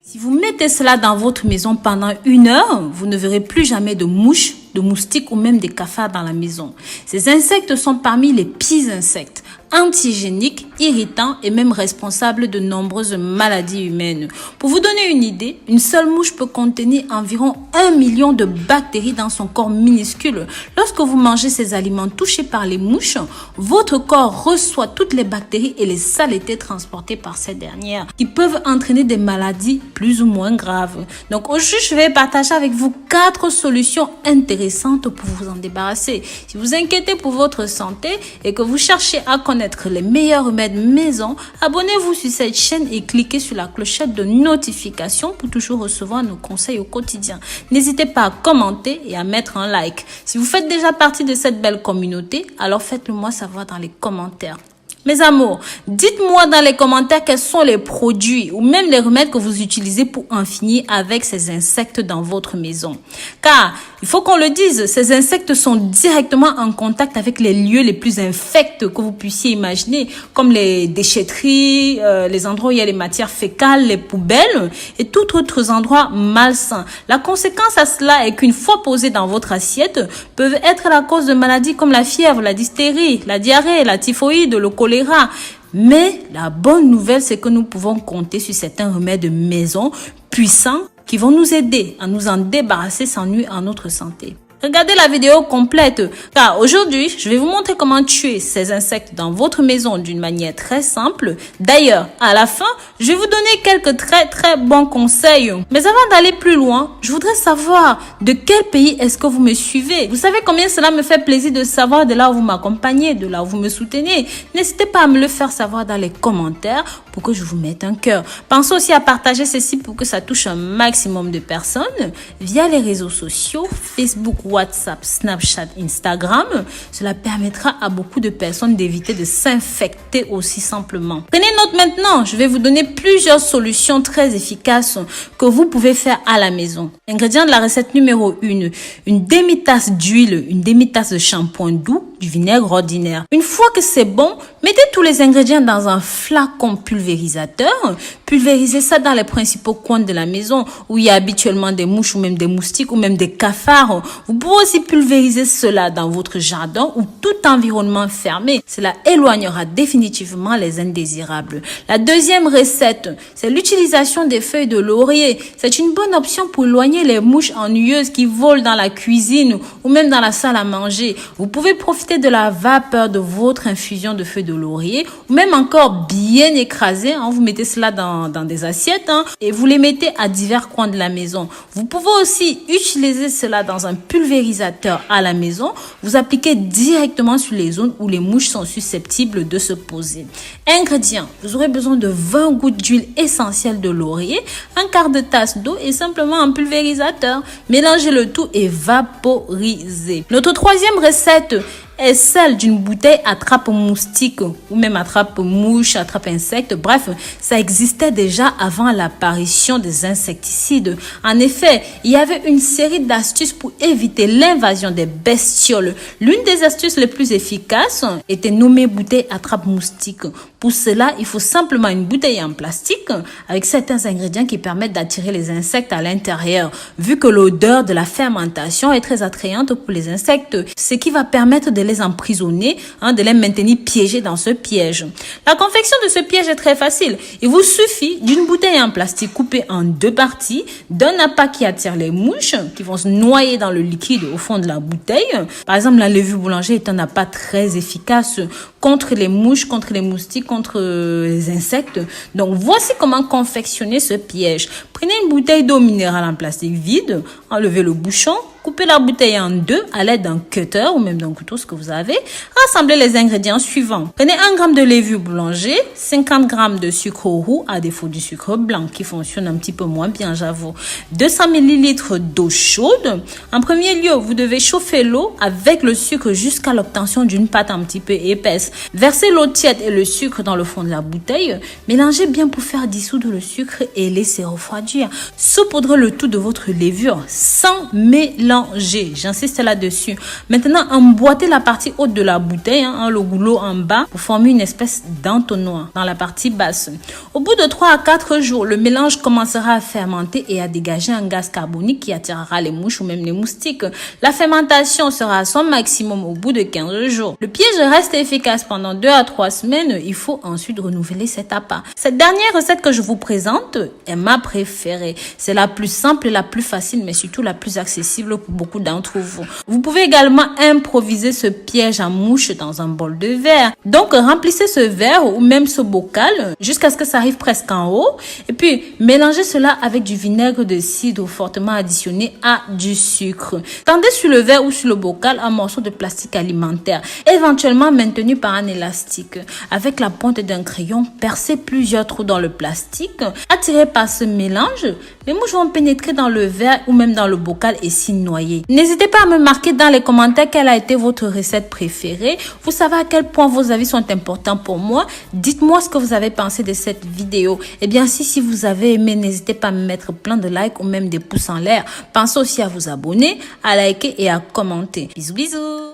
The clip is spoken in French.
Si vous mettez cela dans votre maison pendant 1 heure, vous ne verrez plus jamais de mouches, de moustiques ou même des cafards dans la maison. Ces insectes sont parmi les pires insectes, antihygiéniques, irritants et même responsables de nombreuses maladies humaines. Pour vous donner une idée, une seule mouche peut contenir environ 1 million de bactéries dans son corps minuscule. Lorsque vous mangez ces aliments touchés par les mouches, votre corps reçoit toutes les bactéries et les saletés transportées par ces dernières qui peuvent entraîner des maladies plus ou moins graves. Donc aujourd'hui, je vais partager avec vous 4 solutions intéressantes pour vous en débarrasser. Si vous inquiétez pour votre santé et que vous cherchez à connaître les meilleurs remèdes maison, abonnez-vous sur cette chaîne et cliquez sur la clochette de notification pour toujours recevoir nos conseils au quotidien. N'hésitez pas à commenter et à mettre un like. Si vous faites déjà partie de cette belle communauté, alors faites-le moi savoir dans les commentaires. Mes amours, dites-moi dans les commentaires quels sont les produits ou même les remèdes que vous utilisez pour en finir avec ces insectes dans votre maison. Car, il faut qu'on le dise, ces insectes sont directement en contact avec les lieux les plus infects que vous puissiez imaginer, comme les déchetteries, les endroits où il y a les matières fécales, les poubelles et tout autres endroits malsains. La conséquence à cela est qu'une fois posés dans votre assiette, peuvent être la cause de maladies comme la fièvre, la dystérie, la diarrhée, la typhoïde, le choléra. Mais la bonne nouvelle, c'est que nous pouvons compter sur certains remèdes maison puissants qui vont nous aider à nous en débarrasser sans nuire à notre santé. Regardez la vidéo complète, car aujourd'hui, je vais vous montrer comment tuer ces insectes dans votre maison d'une manière très simple. D'ailleurs, à la fin, je vais vous donner quelques très bons conseils. Mais avant d'aller plus loin, je voudrais savoir de quel pays est-ce que vous me suivez. Vous savez combien cela me fait plaisir de savoir de là où vous m'accompagnez, de là où vous me soutenez. N'hésitez pas à me le faire savoir dans les commentaires pour que je vous mette un cœur. Pensez aussi à partager ceci pour que ça touche un maximum de personnes via les réseaux sociaux, Facebook, WhatsApp, Snapchat, Instagram. Cela permettra à beaucoup de personnes d'éviter de s'infecter aussi simplement. Prenez note maintenant, je vais vous donner plusieurs solutions très efficaces que vous pouvez faire à la maison. Ingrédients de la recette numéro 1, une demi-tasse d'huile, une demi-tasse de shampoing doux, du vinaigre ordinaire. Une fois que c'est bon, mettez tous les ingrédients dans un flacon pulvérisateur. Pulvérisez ça dans les principaux coins de la maison où il y a habituellement des mouches ou même des moustiques ou même des cafards. Vous pouvez aussi pulvériser cela dans votre jardin ou tout environnement fermé. Cela éloignera définitivement les indésirables. La deuxième recette, c'est l'utilisation des feuilles de laurier. C'est une bonne option pour éloigner les mouches ennuyeuses qui volent dans la cuisine ou même dans la salle à manger. Vous pouvez profiter de la vapeur de votre infusion de feuilles de laurier ou même encore bien écrasées. Vous mettez cela dans des assiettes et vous les mettez à divers coins de la maison. Vous pouvez aussi utiliser cela dans un pulvérisateur à la maison. Vous appliquez directement sur les zones où les mouches sont susceptibles de se poser. Ingrédients, vous aurez besoin de 20 gouttes d'huile essentielle de laurier, un quart de tasse d'eau et simplement un pulvérisateur. Mélangez le tout et vaporisez. Notre troisième recette est celle d'une bouteille attrape-moustique ou même attrape-mouche, attrape-insecte. Bref, ça existait déjà avant l'apparition des insecticides. En effet, il y avait une série d'astuces pour éviter l'invasion des bestioles. L'une des astuces les plus efficaces était nommée bouteille attrape-moustique. Pour cela, il faut simplement une bouteille en plastique avec certains ingrédients qui permettent d'attirer les insectes à l'intérieur. Vu que l'odeur de la fermentation est très attrayante pour les insectes, ce qui va permettre de les emprisonner, de les maintenir piégés dans ce piège. La confection de ce piège est très facile. Il vous suffit d'une bouteille en plastique coupée en 2 parties, d'un appât qui attire les mouches qui vont se noyer dans le liquide au fond de la bouteille. Par exemple, la levure boulanger est un appât très efficace contre les mouches, contre les moustiques, contre les insectes. Donc, voici comment confectionner ce piège. Prenez une bouteille d'eau minérale en plastique vide, enlevez le bouchon, coupez la bouteille en 2 à l'aide d'un cutter ou même d'un couteau, ce que vous avez. Rassemblez les ingrédients suivants. Prenez 1 g de levure boulanger, 50 g de sucre roux à défaut du sucre blanc qui fonctionne un petit peu moins bien, j'avoue. 200 ml d'eau chaude. En premier lieu, vous devez chauffer l'eau avec le sucre jusqu'à l'obtention d'une pâte un petit peu épaisse. Versez l'eau tiède et le sucre dans le fond de la bouteille. Mélangez bien pour faire dissoudre le sucre et laissez refroidir. Saupoudrez le tout de votre levure sans mélanger. mélanger. J'insiste là-dessus. Maintenant, emboîtez la partie haute de la bouteille, le goulot en bas, pour former une espèce d'entonnoir dans la partie basse. Au bout de 3 à 4 jours, le mélange commencera à fermenter et à dégager un gaz carbonique qui attirera les mouches ou même les moustiques. La fermentation sera à son maximum au bout de 15 jours. Le piège reste efficace pendant 2 à 3 semaines. Il faut ensuite renouveler cet appât. Cette dernière recette que je vous présente est ma préférée. C'est la plus simple et la plus facile, mais surtout la plus accessible pour beaucoup d'entre vous. Vous pouvez également improviser ce piège à mouches dans un bol de verre. Donc, remplissez ce verre ou même ce bocal jusqu'à ce que ça arrive presque en haut. Et puis, mélangez cela avec du vinaigre de cidre fortement additionné à du sucre. Tendez sur le verre ou sur le bocal un morceau de plastique alimentaire, éventuellement maintenu par un élastique. Avec la pointe d'un crayon, percez plusieurs trous dans le plastique. Attirés par ce mélange, les mouches vont pénétrer dans le verre ou même dans le bocal et s'y noyer. N'hésitez pas à me marquer dans les commentaires quelle a été votre recette préférée. Vous savez à quel point vos avis sont importants pour moi. Dites-moi ce que vous avez pensé de cette vidéo. Et bien si vous avez aimé, n'hésitez pas à me mettre plein de likes ou même des pouces en l'air. Pensez aussi à vous abonner, à liker et à commenter. Bisous bisous.